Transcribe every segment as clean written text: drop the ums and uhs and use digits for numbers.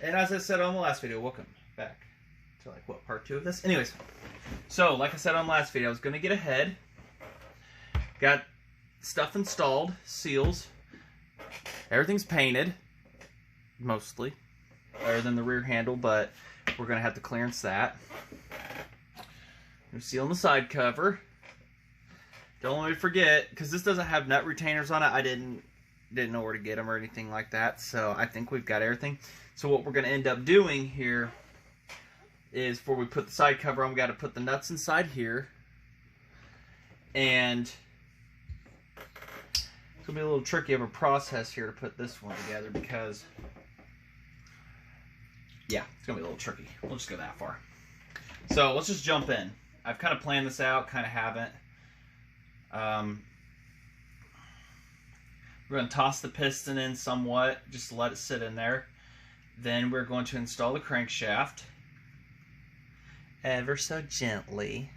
And as I said on the last video, welcome back to like what, part 2 of this? Anyways, so like I said on the last video, I was gonna get ahead. Got stuff installed, seals. Everything's painted, mostly, other than the rear handle, but we're gonna have to clearance that. We're sealing the side cover. Don't let me forget, because this doesn't have nut retainers on it. I didn't know where to get them or anything like that, so I think we've got everything. So what we're going to end up doing here is, before we put the side cover on, we got to put the nuts inside here, and it's going to be a little tricky of a process here to put this one together, because yeah, it's going to be a little tricky. We'll just go that far. So let's just jump in. I've kind of planned this out, kind of haven't. We're going to toss the piston in somewhat, just to let it sit in there. Then we're going to install the crankshaft ever so gently.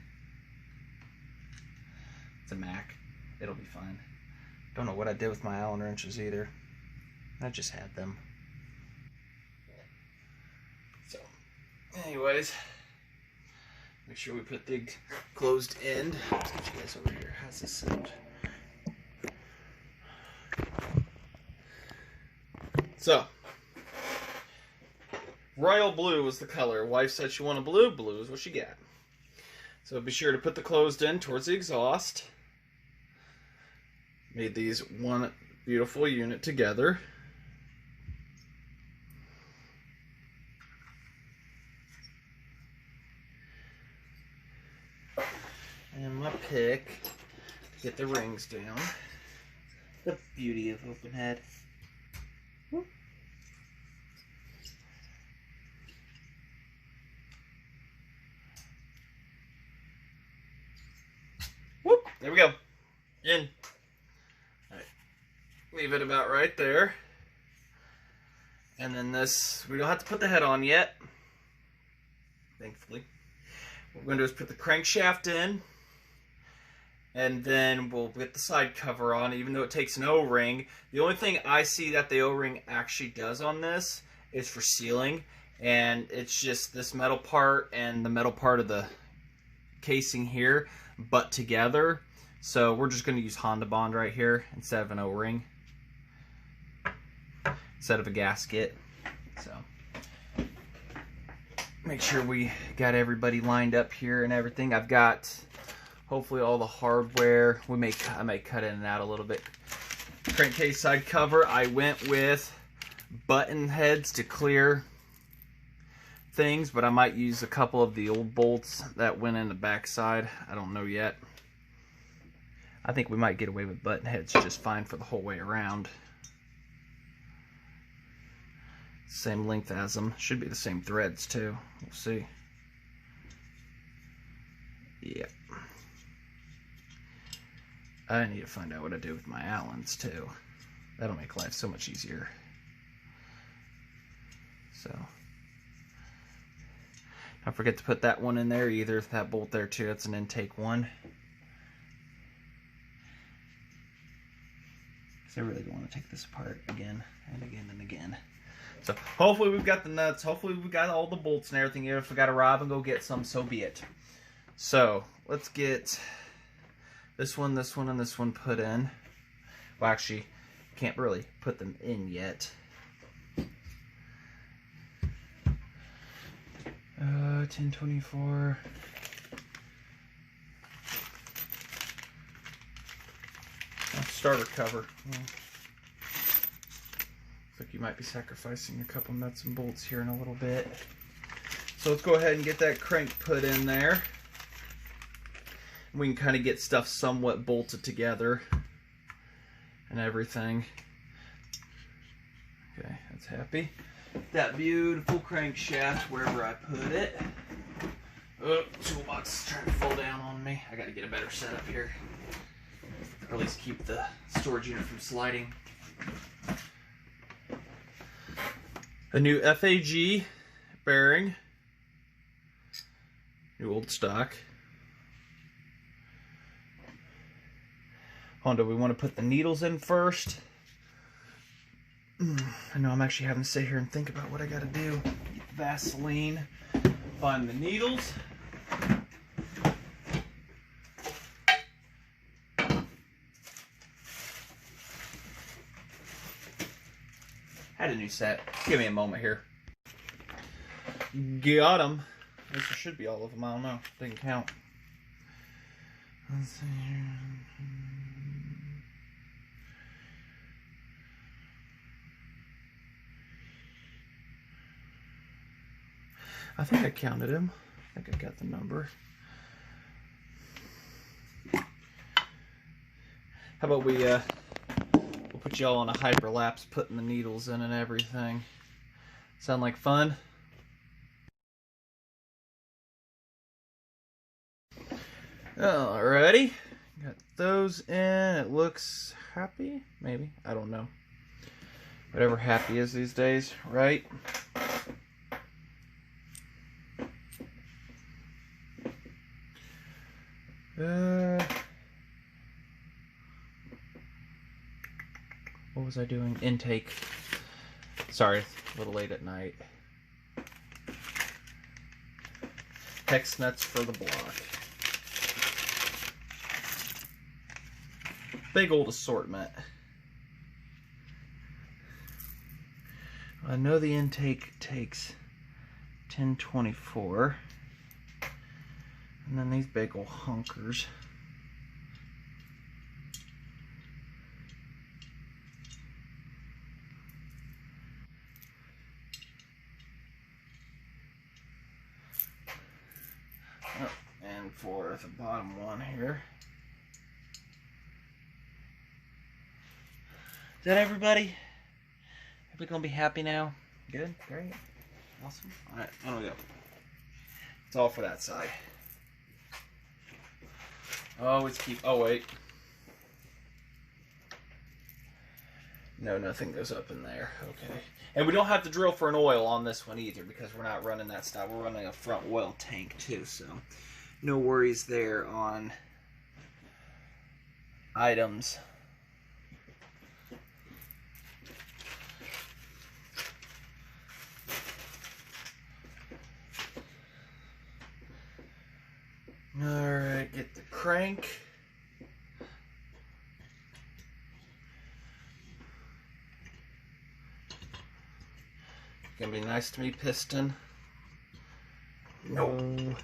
It's a Mac. It'll be fine. Don't know what I did with my Allen wrenches either. I just had them. So, anyways, make sure we put the closed end. Let's get you guys over here. How's this sound? So, royal blue was the color. Wife said she wanted blue. Blue is what she got. So be sure to put the closed end towards the exhaust. Made these one beautiful unit together. And my pick to get the rings down. The beauty of open head. Whoop. Whoop. There we go. In. All right. Leave it about right there. And then this, we don't have to put the head on yet. Thankfully. What we're going to do is put the crankshaft in. And then we'll get the side cover on, even though it takes an O-ring. The only thing I see that the O-ring actually does on this is for sealing. And it's just this metal part and the metal part of the casing here butt together. So we're just going to use Honda Bond right here instead of an O-ring. Instead of a gasket. So make sure we got everybody lined up here and everything. I've got hopefully all the hardware. I may cut in and out a little bit. Crankcase side cover, I went with button heads to clear things, but I might use a couple of the old bolts that went in the back side. I don't know yet. I think we might get away with button heads just fine for the whole way around. Same length as them. Should be the same threads too. We'll see. Yep. I need to find out what I do with my Allens too. That'll make life so much easier. So, don't forget to put that one in there either. That bolt there too. That's an intake one. Because I really don't want to take this apart again and again and again. So hopefully we've got the nuts. Hopefully we've got all the bolts and everything. If we got to rob and go get some, so be it. So let's get this one, and this one put in. Well, actually, can't really put them in yet. 1024. Starter cover. Well, looks like you might be sacrificing a couple nuts and bolts here in a little bit. So let's go ahead and get that crank put in there. We can kind of get stuff somewhat bolted together and everything. Okay, that's happy. That beautiful crankshaft wherever I put it. Oh, toolbox is trying to fall down on me. I gotta get a better setup here. Or at least keep the storage unit from sliding. A new FAG bearing. New old stock. Honda, we want to put the needles in first. I know I'm actually having to sit here and think about what I gotta do. Get Vaseline, find the needles. Had a new set. Give me a moment here. Got them. At least there should be all of them. I don't know. Didn't count. Let's see here. I think I counted him. I think I got the number. How about we'll put y'all on a hyperlapse, putting the needles in and everything. Sound like fun? Alrighty. Got those in. It looks happy? Maybe. I don't know. Whatever happy is these days, right? What was I doing? Intake. Sorry, a little late at night. Hex nuts for the block. Big old assortment. I know the intake takes 1024. And then these big old hunkers. Oh, and for the bottom one here. Is that everybody? Everybody gonna be happy now? Good? Great? Awesome? Alright, on we go. It's all for that side. Always keep... Oh, wait. No, nothing goes up in there. Okay. And we don't have to drill for an oil on this one either because we're not running that style. We're running a front oil tank too, so no worries there on items. Alright, get the crank. Gonna be nice to me, piston. No.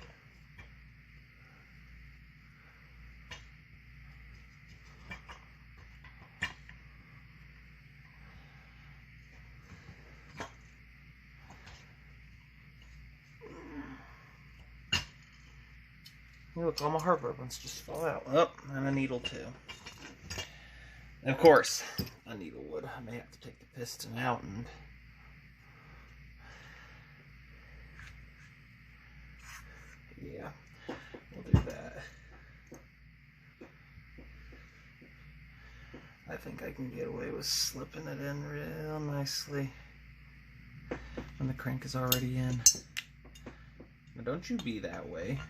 Look, all my hardware ones just fall out. Oh, and a needle too. And of course, a needle would. I may have to take the piston out and... Yeah, we'll do that. I think I can get away with slipping it in real nicely when the crank is already in. Now don't you be that way.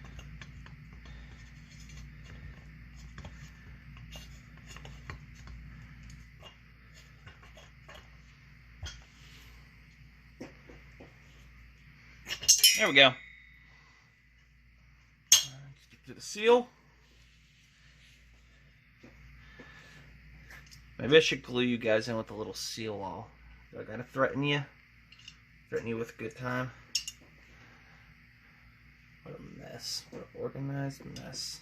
There we go. Stick to the seal. Maybe I should glue you guys in with a little seal all. Do I gotta threaten you? Threaten you with a good time? What a mess. What an organized mess.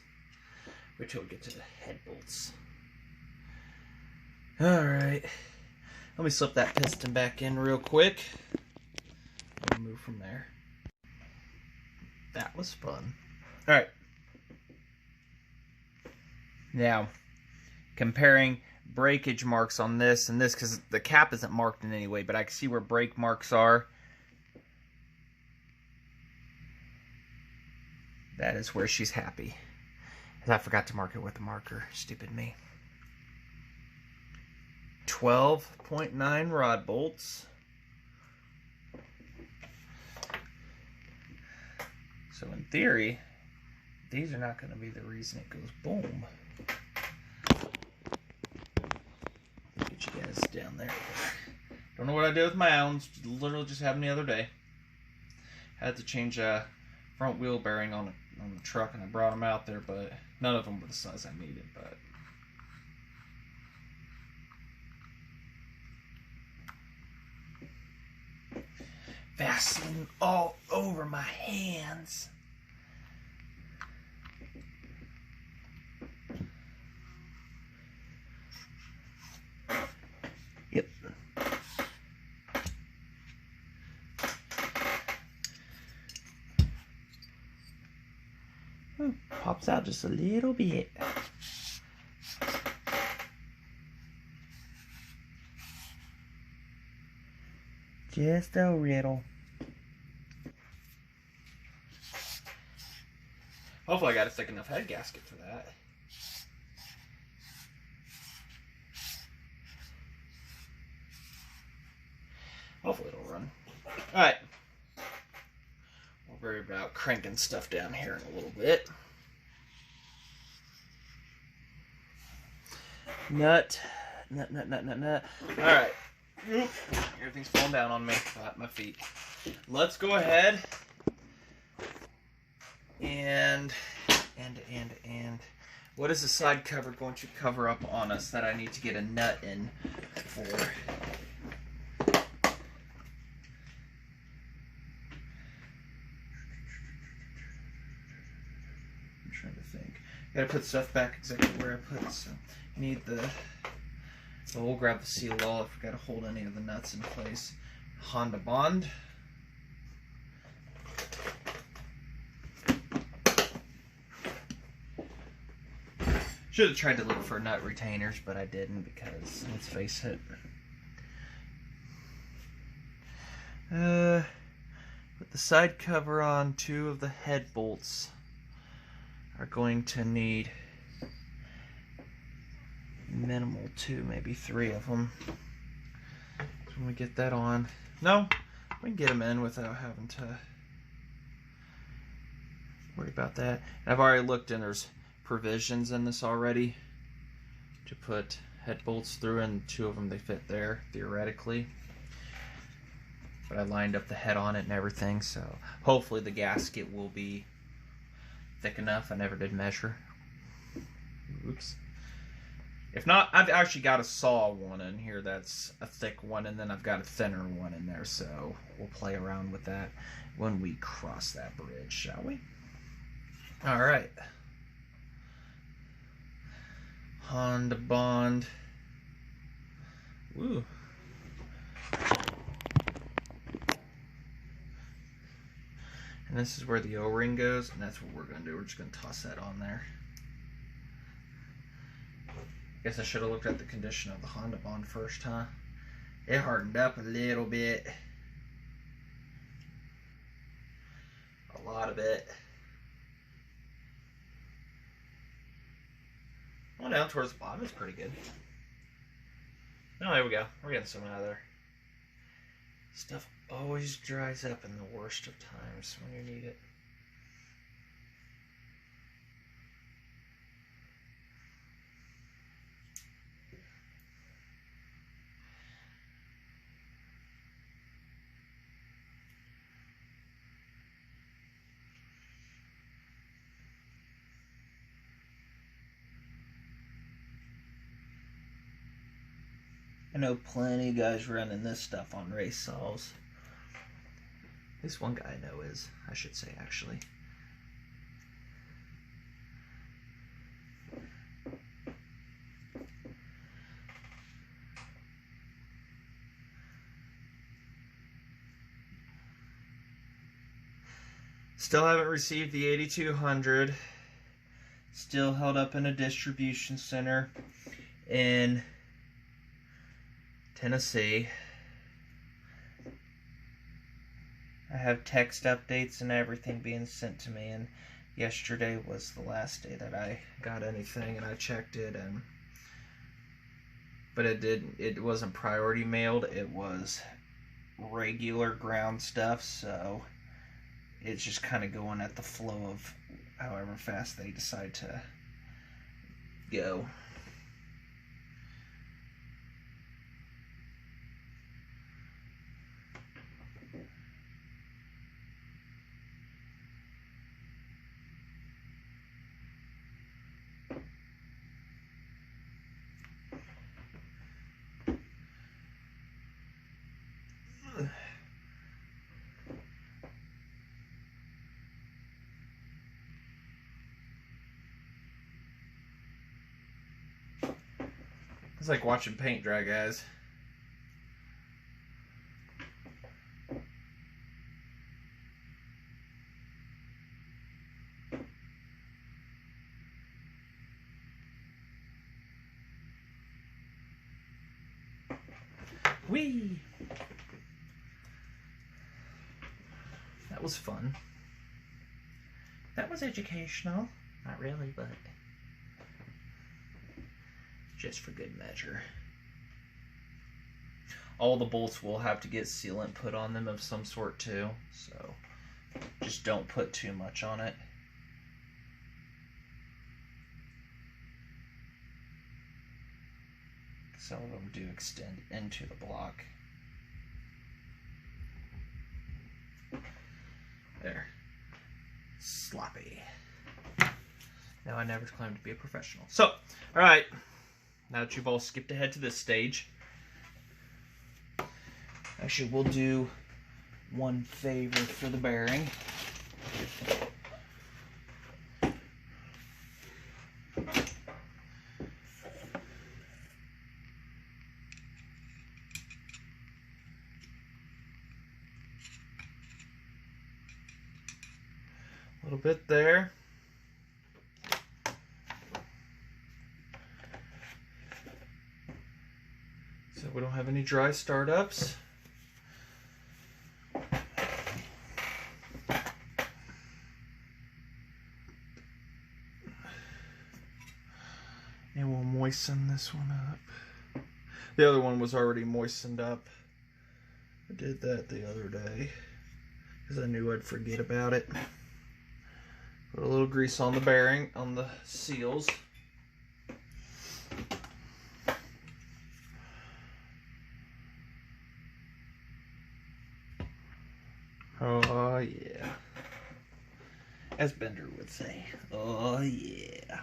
Wait till we get to the head bolts. Alright. Let me slip that piston back in real quick. We'll move from there. That was fun. Alright. Now, comparing breakage marks on this and this, because the cap isn't marked in any way, but I can see where brake marks are. That is where she's happy. I forgot to mark it with a marker. Stupid me. 12.9 rod bolts. So in theory, these are not going to be the reason it goes boom. Get you guys down there. Don't know what I did with my Allens. Literally just happened the other day. Had to change a front wheel bearing on the truck, and I brought them out there, but none of them were the size I needed. But Vaseline all over my hands. Yep. Pops out just a little bit. Just a little. Hopefully I got a thick enough head gasket for that. Hopefully it'll run. Alright. We'll worry about cranking stuff down here in a little bit. Nut. Alright. Everything's falling down on me. At my feet. Let's go ahead and what is the side cover going to cover up on us that I need to get a nut in for? I'm trying to think. Gotta put stuff back exactly where I put it, so I need so we'll grab the seal all if we gotta hold any of the nuts in place. Honda Bond. Should have tried to look for nut retainers, but I didn't because, let's face it. With the side cover on, 2 of the head bolts are going to need minimal 2, maybe 3 of them. So when we get that on, no, we can get them in without having to worry about that. And I've already looked, and there's provisions in this already to put head bolts through, and 2 of them they fit there theoretically, but I lined up the head on it and everything, so hopefully the gasket will be thick enough. I never did measure. Oops. If not, I've actually got a saw one in here that's a thick one, and then I've got a thinner one in there, so we'll play around with that when we cross that bridge, shall we? Alright. Honda Bond. Woo. And this is where the O-ring goes, and that's what we're going to do. We're just going to toss that on there. Guess I should have looked at the condition of the Honda Bond first, huh? It hardened up a little bit. A lot of it. Well, down towards the bottom is pretty good. Oh, there we go. We're getting some out of there. Stuff always dries up in the worst of times when you need it. I know plenty of guys running this stuff on race saws. At least one guy I know is, I should say, actually. Still haven't received the 8200. Still held up in a distribution center in Tennessee. I have text updates and everything being sent to me, and yesterday was the last day that I got anything, and I checked it, and but it wasn't priority mailed, it was regular ground stuff, so it's just kind of going at the flow of however fast they decide to go. It's like watching paint dry, guys. Whee! That was fun. That was educational. Not really, but just for good measure. All the bolts will have to get sealant put on them of some sort too, so just don't put too much on it. Some of them do extend into the block. There. Sloppy. Now, I never claimed to be a professional. So, alright. Now that you've all skipped ahead to this stage, actually, we'll do one favor for the bearing. A little bit there. So we don't have any dry startups. And we'll moisten this one up. The other one was already moistened up. I did that the other day because I knew I'd forget about it. Put a little grease on the bearing, on the seals. Oh yeah. As Bender would say. Oh yeah.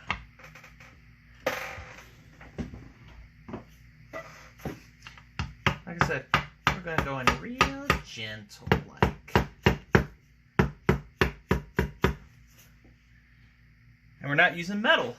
Like I said, we're going to go in real gentle like. And we're not using metal.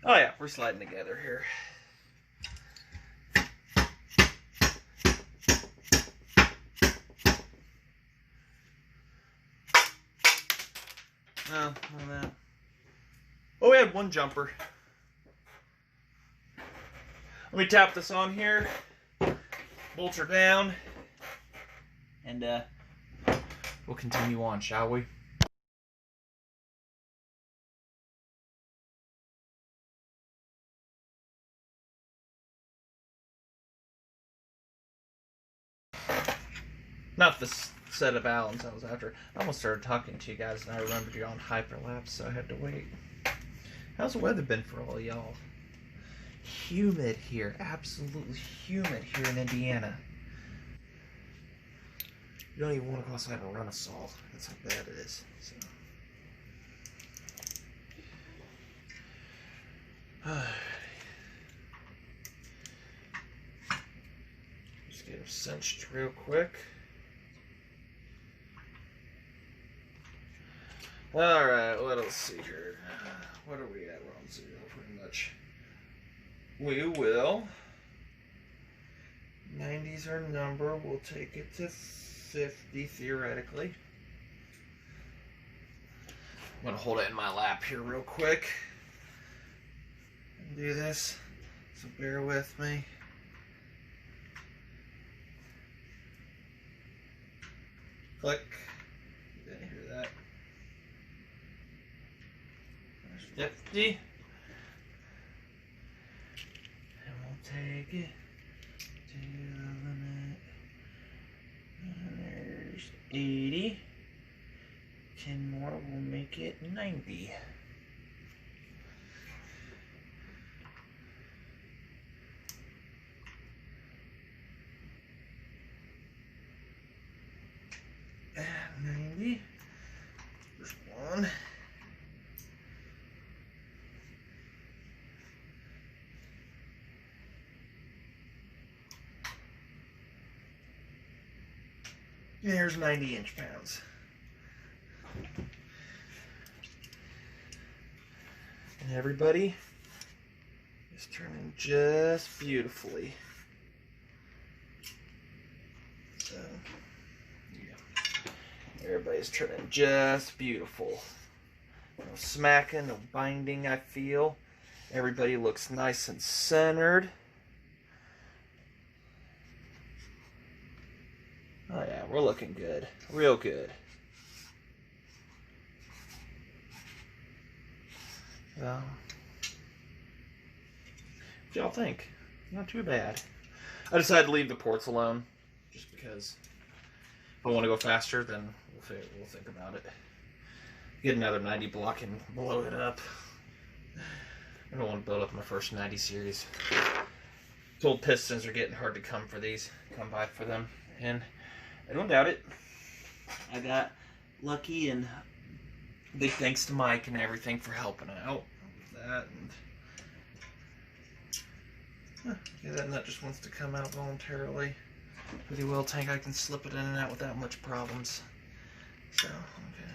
Oh yeah, we're sliding together here. No, none of that. Oh, we had one jumper. Let me tap this on here. Bolts are down. And we'll continue on, shall we? Not this set of Allens I was after. I almost started talking to you guys and I remembered you're on hyperlapse, so I had to wait. How's the weather been for all y'all? Humid here. Absolutely humid here in Indiana. You don't even want to go outside and run a saw. That's how bad it is. So. Just get them cinched real quick. Alright, let us see here. What are we at? We're on 0 pretty much. We will. 90's our number. We'll take it to 50 theoretically. I'm going to hold it in my lap here real quick and do this. So bear with me. Click. You didn't hear that. 50, and we'll take it to the limit, and there's 80, 10 more will make it 90. There's 90 inch-pounds. And everybody is turning just beautifully. So, yeah. Everybody's turning just beautiful. No smacking, no binding, I feel. Everybody looks nice and centered. Oh yeah, we're looking good. Real good. What do y'all think? Not too bad. I decided to leave the ports alone, just because if I want to go faster, then we'll think about it. Get another 90 block and blow it up. I don't want to build up my first 90 series. Old pistons are getting hard to come by for them, and I don't doubt it. I got lucky, and big thanks to Mike and everything for helping out with that. And yeah, that nut just wants to come out voluntarily. With the oil tank, I can slip it in and out without much problems. So, okay.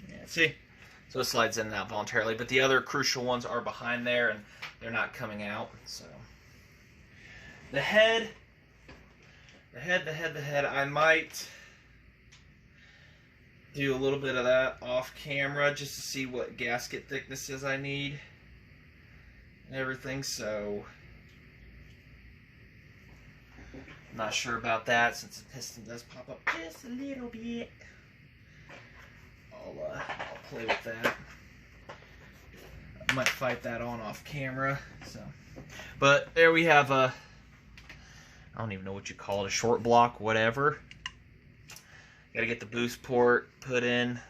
Yeah, see? So it slides in and out voluntarily, but the other crucial ones are behind there, and they're not coming out. So the head, I might do a little bit of that off camera just to see what gasket thicknesses I need and everything. So I'm not sure about that, since the piston does pop up just a little bit. I'll play with that. I might fight that on off camera. So, but there we have a, I don't even know what you call it, a short block, whatever. Got to get the boost port put in.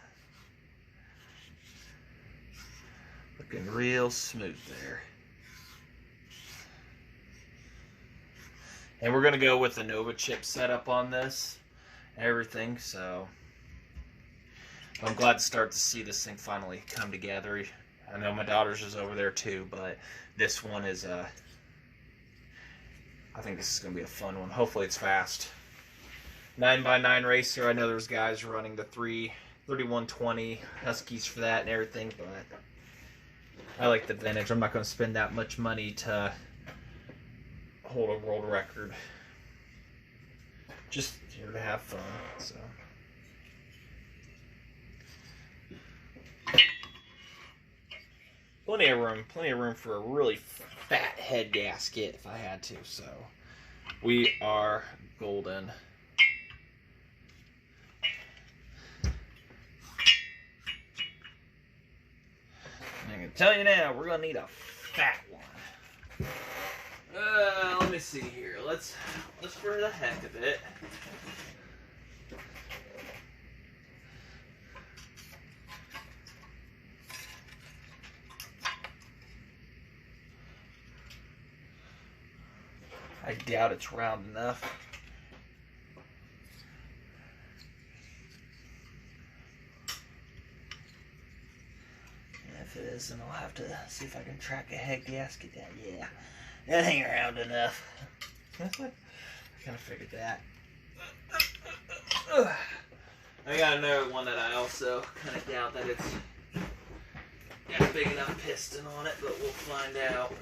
Looking real smooth there. And we're going to go with the Nova chip setup on this and everything, so I'm glad to start to see this thing finally come together. I know my daughter's is over there too, but this one is, I think this is going to be a fun one. Hopefully it's fast. 9x9 racer. I know there's guys running the 3120 Huskies for that and everything, but I like the vintage. I'm not going to spend that much money to hold a world record. Just here to have fun, so. Plenty of room for a really fat head gasket if I had to, so we are golden. I can tell you now, we're gonna need a fat one. Let me see here. Let's for the heck of it. I doubt it's round enough. And if it is, then I'll have to see if I can track a head gasket down. Yeah, that ain't round enough. I kind of figured that. I got another one that I also kind of doubt that it's got a big enough piston on it, but we'll find out.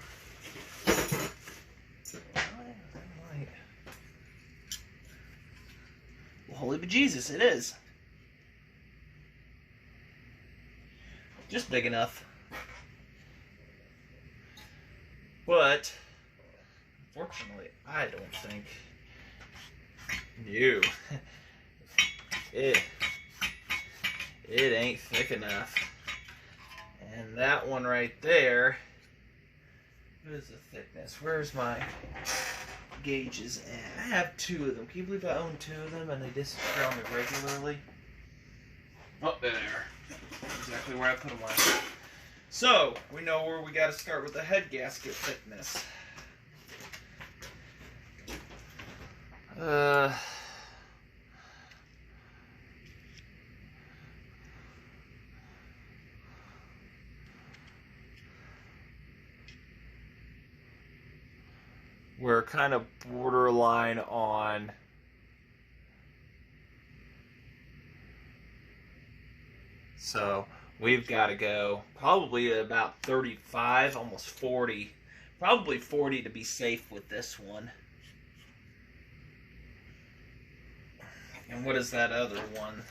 Well, holy bejesus, it is. Just big enough. But, unfortunately, I don't think you. It ain't thick enough. And that one right there, what is the thickness? Where's my gauges at? I have two of them. Can you believe I own two of them and they disappear on me regularly? Oh, there. Exactly where I put them last. So, we know where we got to start with the head gasket thickness. we're kind of borderline on so we've got to go probably about 35, almost 40, probably 40 to be safe with this one. And what is that other one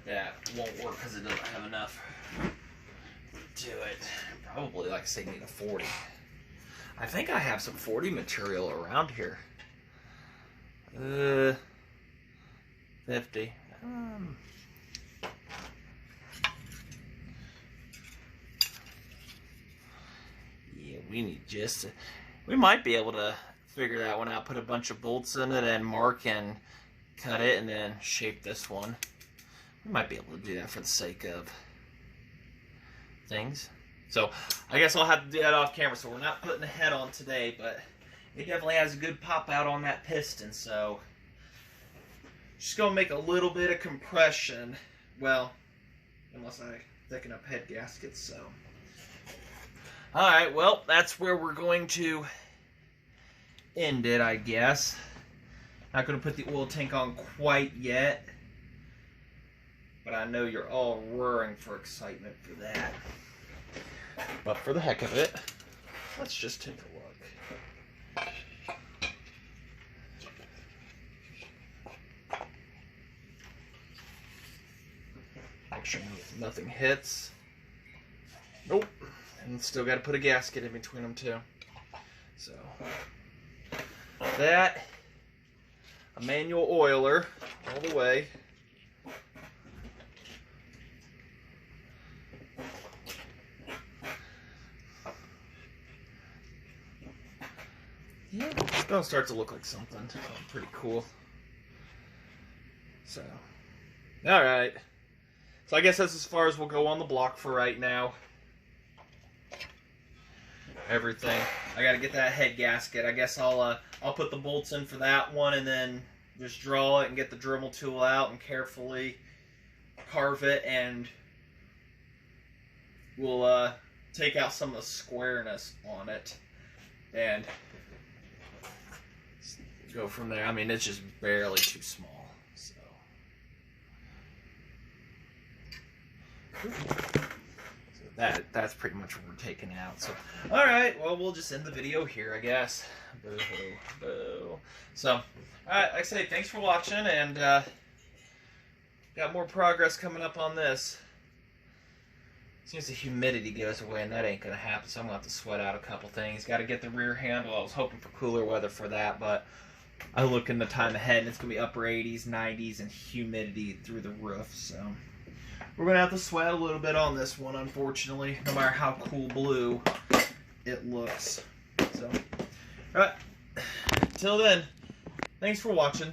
that won't work because it doesn't have enough to it? Probably, like I say, need a 40. I think I have some 40 material around here. 50. Yeah, we need just... We might be able to figure that one out. Put a bunch of bolts in it and mark and cut it and then shape this one. We might be able to do that for the sake of things. So I guess I'll have to do that off camera. So we're not putting the head on today, but it definitely has a good pop out on that piston. So just gonna make a little bit of compression. Well, unless I thicken up head gaskets. So all right, well, that's where we're going to end it, I guess. Not gonna put the oil tank on quite yet, but I know you're all roaring for excitement for that. But for the heck of it, let's just take a look. Make sure nothing hits. Nope. And still got to put a gasket in between them too. So that, a manual oiler all the way. Yeah, it's gonna start to look like something pretty cool. So, all right. So I guess that's as far as we'll go on the block for right now. Everything. I gotta get that head gasket. I guess I'll put the bolts in for that one and then just draw it and get the Dremel tool out and carefully carve it, and we'll take out some of the squareness on it and go from there. I mean, it's just barely too small. So that's pretty much what we're taking out. So all right, well, we'll just end the video here, I guess. Boo, boo, boo. So all right, like I say, thanks for watching, and got more progress coming up on this. As soon as the humidity goes away, and that ain't gonna happen, so I'm gonna have to sweat out a couple things. Got to get the rear handle. I was hoping for cooler weather for that, but I look in the time ahead, and it's gonna be upper 80s, 90s, and humidity through the roof. So we're gonna have to sweat a little bit on this one, unfortunately, no matter how cool blue it looks. So, all right. Till then, thanks for watching.